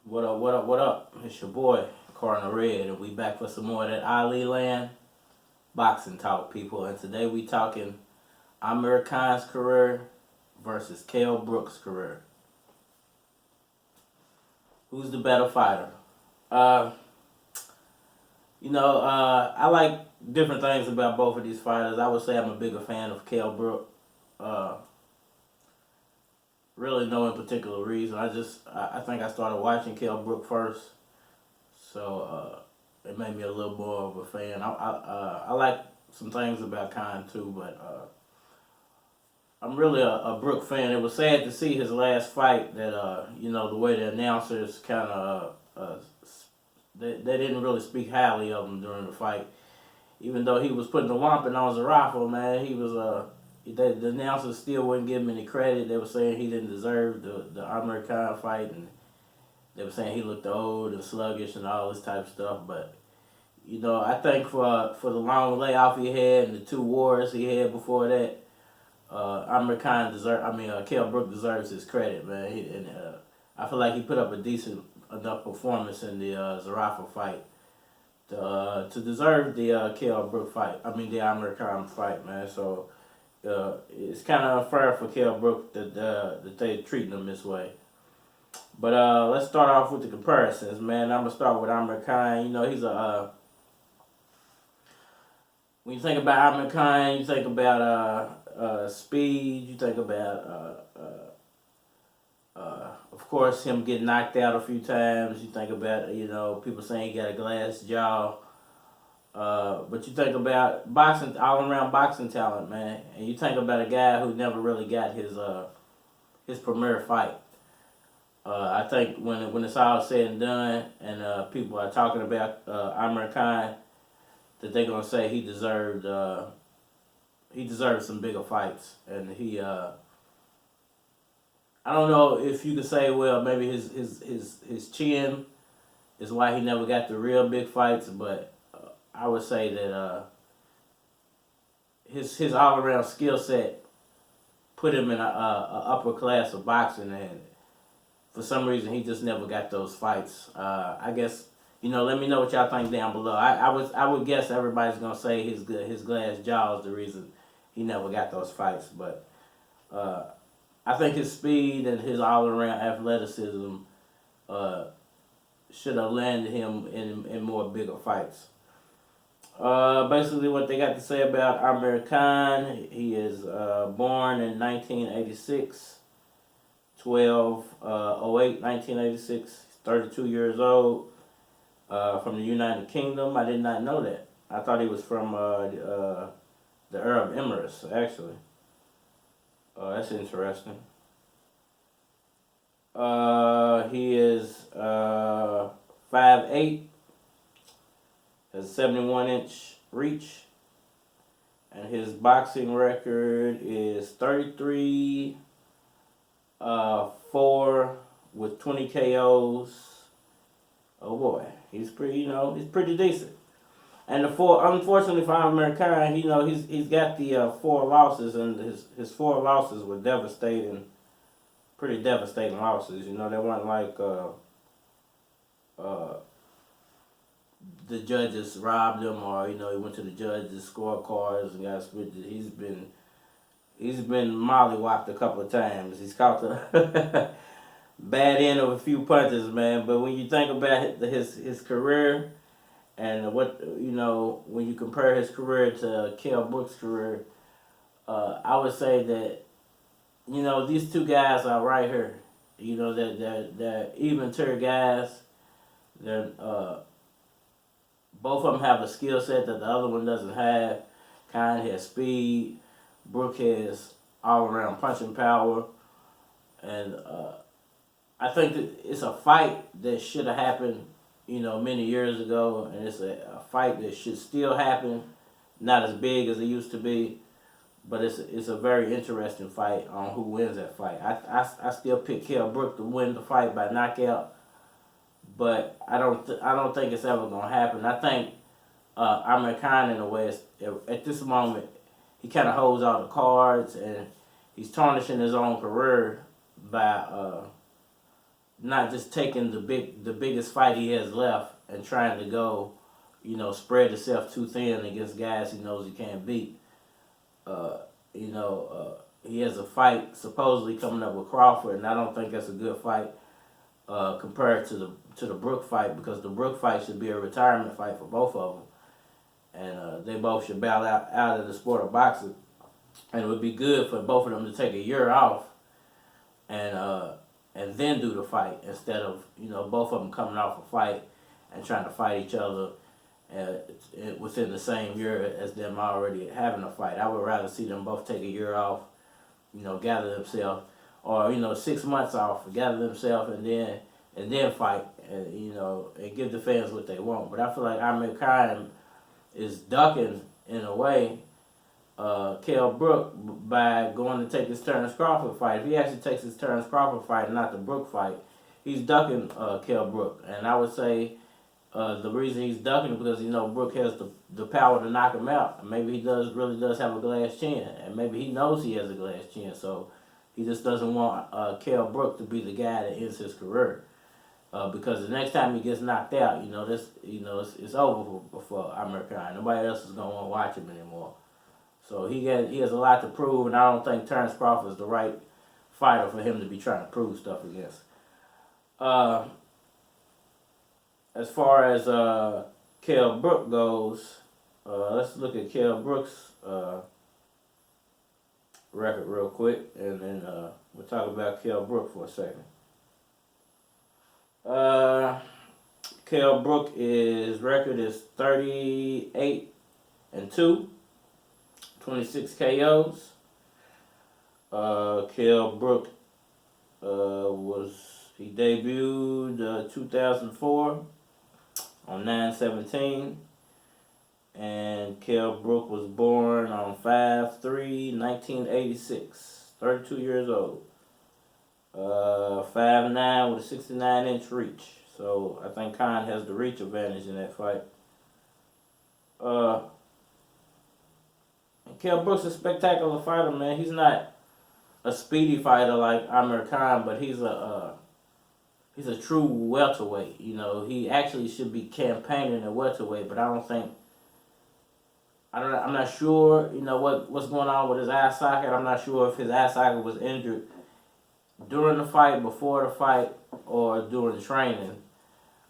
What up, what up, what up? It's your boy, Cardinal Red, and we back for some more of that Ali Land boxing talk, people. And today we talking Amir Khan's career versus Kell Brook's career. Who's the better fighter? Uh, I like different things about both of these fighters. I would say I'm a bigger fan of Kell Brook. Uh, really no in particular reason. I think I started watching Kell Brook first, so it made me a little more of a fan. I like some things about Khan too, but I'm really a Brook fan. It was sad to see his last fight that the way the announcers kind of they didn't really speak highly of him during the fight, even though he was putting the whomping on Zarafo, man. He was the announcers still wouldn't give him any credit. They were saying he didn't deserve the Amir Khan fight, and they were saying he looked old and sluggish and all this type of stuff. But I think for the long layoff he had and the two wars he had before that, Amir Khan Kell Brook deserves his credit, man. I feel like he put up a decent enough performance in the Zarafa fight to deserve the Kell Brook fight. The Amir Khan fight, man. So it's kind of unfair for Kell Brook that they treating him this way. But let's start off with the comparisons, man. I'm gonna start with Amir Khan. He's a when you think about Amir Khan, you think about speed. You think about of course, him getting knocked out a few times. You think about people saying he got a glass jaw. But you think about boxing, all around boxing talent, man, and you think about a guy who never really got his premier fight. I think when it's all said and done, and people are talking about Amir Khan, that they're gonna say he deserved some bigger fights, and he I don't know if you could say, well, maybe his chin is why he never got the real big fights, but I would say that his all around skill set put him in a upper class of boxing, and for some reason he just never got those fights. I guess let me know what y'all think down below. I would guess everybody's gonna say his glass jaw is the reason he never got those fights, but I think his speed and his all around athleticism should have landed him in more bigger fights. Basically, what they got to say about Amir Khan, he is born in 1986, 12/08, 1986. He's 32 years old, from the United Kingdom. I did not know that. I thought he was from the Arab Emirates, actually. That's interesting. He is 5'8", has a 71-inch reach, and his boxing record is 33 4 with 20 KOs. Oh boy, he's pretty decent. And unfortunately for Amir Khan, he's got the 4 losses, and his 4 losses were pretty devastating losses. They weren't like uh, the judges robbed him, or he went to the judges' scorecards and got split. He's been mollywopped a couple of times. He's caught the bad end of a few punches, man. But when you think about his career, and when you compare his career to Kell Brook's career, I would say that these two guys are right here. They're even tier guys. They're both of them have a skill set that the other one doesn't have. Khan has speed. Brook has all around punching power, and I think that it's a fight that should have happened many years ago, and it's a fight that should still happen. Not as big as it used to be, but it's a very interesting fight on who wins that fight. I still pick Kell Brook to win the fight by knockout, but I don't think it's ever gonna happen. I think Amir Khan, in a way, at this moment, he kind of holds all the cards, and he's tarnishing his own career by not just taking the biggest fight he has left and trying to go, spread himself too thin against guys he knows he can't beat. Uh, he has a fight supposedly coming up with Crawford, and I don't think that's a good fight compared to the Brook fight, because the Brook fight should be a retirement fight for both of them, and they both should bow out of the sport of boxing. And it would be good for both of them to take a year off and then do the fight, instead of both of them coming off a fight and trying to fight each other within the same year as them already having a fight. I would rather see them both take a year off, gather themselves, or 6 months off, gather themselves, and then fight, and give the fans what they want. But I feel like Amir Khan is ducking in a way Kell Brook by going to take his Terrence Crawford fight. If he actually takes his Terrence Crawford fight and not the Brook fight, he's ducking Kell Brook. And I would say the reason he's ducking is because Brook has the power to knock him out. And maybe he really does have a glass chin, and maybe he knows he has a glass chin, so he just doesn't want Kell Brook to be the guy that ends his career. Because the next time he gets knocked out, it's over for Amir Khan. Nobody else is gonna want to watch him anymore. So he has a lot to prove, and I don't think Terrence Crawford is the right fighter for him to be trying to prove stuff against. As far as Kell Brook goes, let's look at Kell Brook's record real quick, and then we'll talk about Kell Brook for a second. Kell Brook, his record is 38-2. 26 KOs. Kell Brook he debuted 2004 on 9/17, and Kell Brook was born on 5/3/1986. 32 years old. 5'9" with a 69-inch reach. So I think Khan has the reach advantage in that fight. Kell Brook's a spectacular fighter, man. He's not a speedy fighter like Amir Khan, but he's a true welterweight. He actually should be campaigning at welterweight, but I'm not sure, what's going on with his eye socket. I'm not sure if his eye socket was injured during the fight, before the fight, or during training,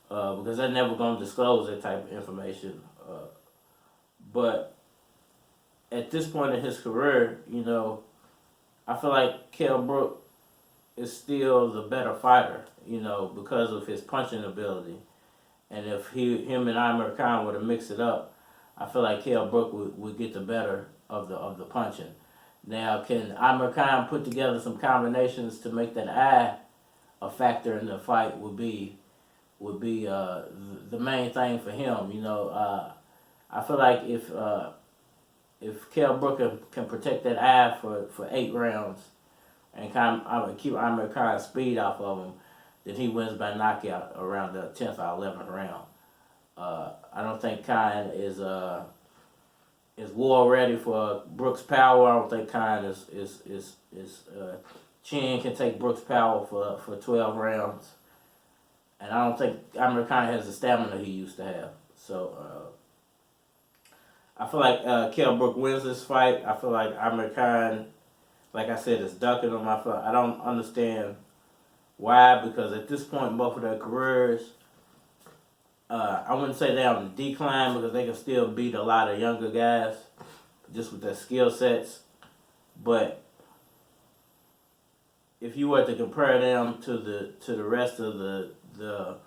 because they're never going to disclose that type of information. But at this point in his career, I feel like Kell Brook is still the better fighter, because of his punching ability. And if him and Amir Khan were to mix it up, I feel like Kell Brook would get the better of the punching. Now, can Amir Khan put together some combinations to make that eye a factor in the fight? Would be the main thing for him. I feel like if Kell Brook can protect that eye for 8 rounds and keep Amir Khan's speed off of him, then he wins by knockout around the 10th or 11th round. I don't think Khan is war ready for Brook's power. I don't think Khan is chin can take Brook's power for 12 rounds, and I don't think Amir Khan has the stamina he used to have. So I feel like Kell Brook wins this fight. I feel like Amir Khan, like I said, is ducking on my fight. I don't understand why, because at this point in both of their careers, I wouldn't say they're on the decline, because they can still beat a lot of younger guys just with their skill sets. But if you were to compare them to the rest of the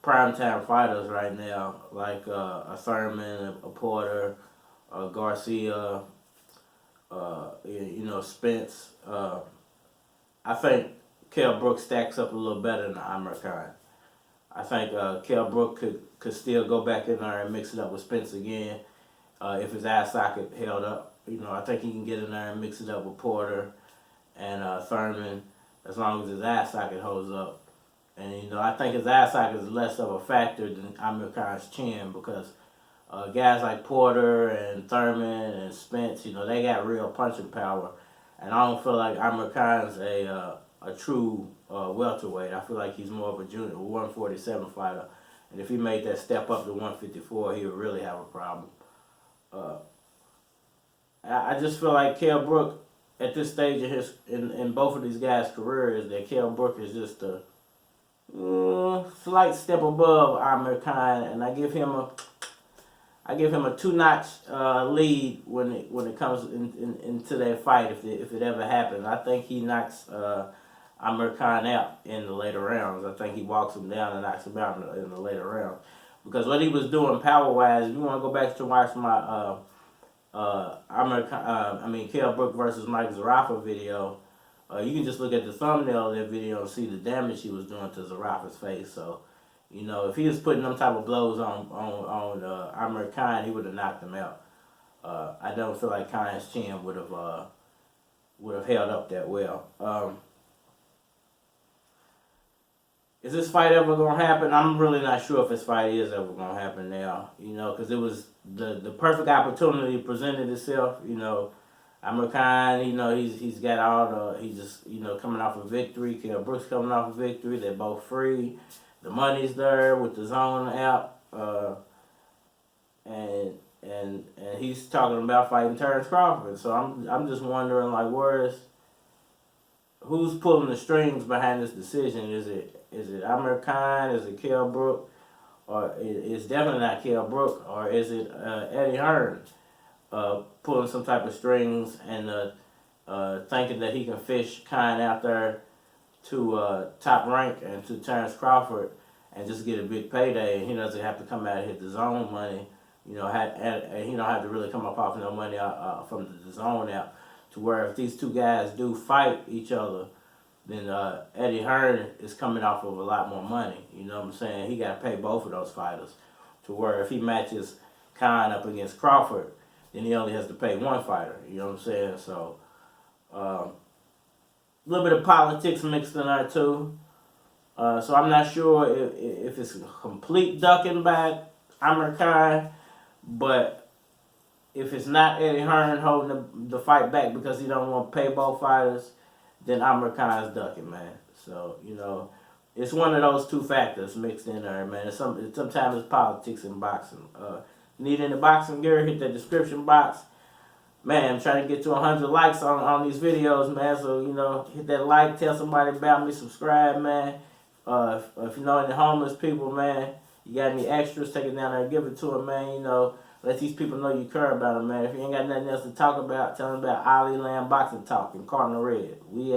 primetime fighters right now, like a Thurman, a Porter, a Garcia, Spence, I think Kell Brook stacks up a little better than Amir Khan. I think Kell Brook could still go back in there and mix it up with Spence again if his eye socket held up. I think he can get in there and mix it up with Porter and Thurman as long as his eye socket holds up. And I think his eye socket is less of a factor than Amir Khan's chin, because guys like Porter and Thurman and Spence, they got real punching power, and I don't feel like Amir Khan's a true welterweight. I feel like he's more of a junior 147 fighter, and if he made that step up to 154, he would really have a problem. Uh, I just feel like Kell Brook at this stage of in both of these guys' careers, that Kell Brook is just a slight step above Amir Khan, and I give him a 2-notch lead when it comes into that fight, if it ever happens. I think he knocks Amir Khan out in the later rounds. I think he walks him down and knocks him out in the later rounds. Because what he was doing power wise, if you want to go back to watch my Kell Brook versus Mike Zarafa video, you can just look at the thumbnail of that video and see the damage he was doing to Zarafa's face. So, you know, if he was putting them type of blows on Amir Khan, he would have knocked him out. I don't feel like Khan's chin would have held up that well. Is this fight ever gonna happen? I'm really not sure if this fight is ever gonna happen now. You know, because it was the perfect opportunity presented itself. You know, Amir Khan, you know, he's got all he's just, you know, coming off a victory. Kell Brook's coming off a victory. They're both free. The money's there with the zone app, and he's talking about fighting Terrence Crawford. So I'm just wondering, like, who's pulling the strings behind this decision? Is it Amir Khan? Is it Kell Brook? Or it's definitely not Kell Brook? Or is it Eddie Hearn pulling some type of strings and thinking that he can fish Khan out there to Top Rank and to Terrence Crawford and just get a big payday, and he doesn't have to come out and hit the zone money, you know, and he don't have to really come up off no money from the zone out, to where if these two guys do fight each other, then Eddie Hearn is coming off of a lot more money. You know what I'm saying? He got to pay both of those fighters, to where if he matches Khan up against Crawford, then he only has to pay one fighter. You know what I'm saying? So a little bit of politics mixed in there too. So I'm not sure if it's a complete ducking by Amir Khan, but if it's not Eddie Hearn holding the fight back because he don't want to pay both fighters, then Amir Khan's ducking, man. So, you know, it's one of those two factors mixed in there, man. Sometimes it's politics in boxing. Need any boxing gear, hit that description box. Man, I'm trying to get to 100 likes on these videos, man. So, you know, hit that like, tell somebody about me, subscribe, man. If you know any homeless people, man, you got any extras, take it down there and give it to them, man. You know, let these people know you care about them, man. If you ain't got nothing else to talk about, tell them about Ali Land Boxing Talk in Cardinal Red. We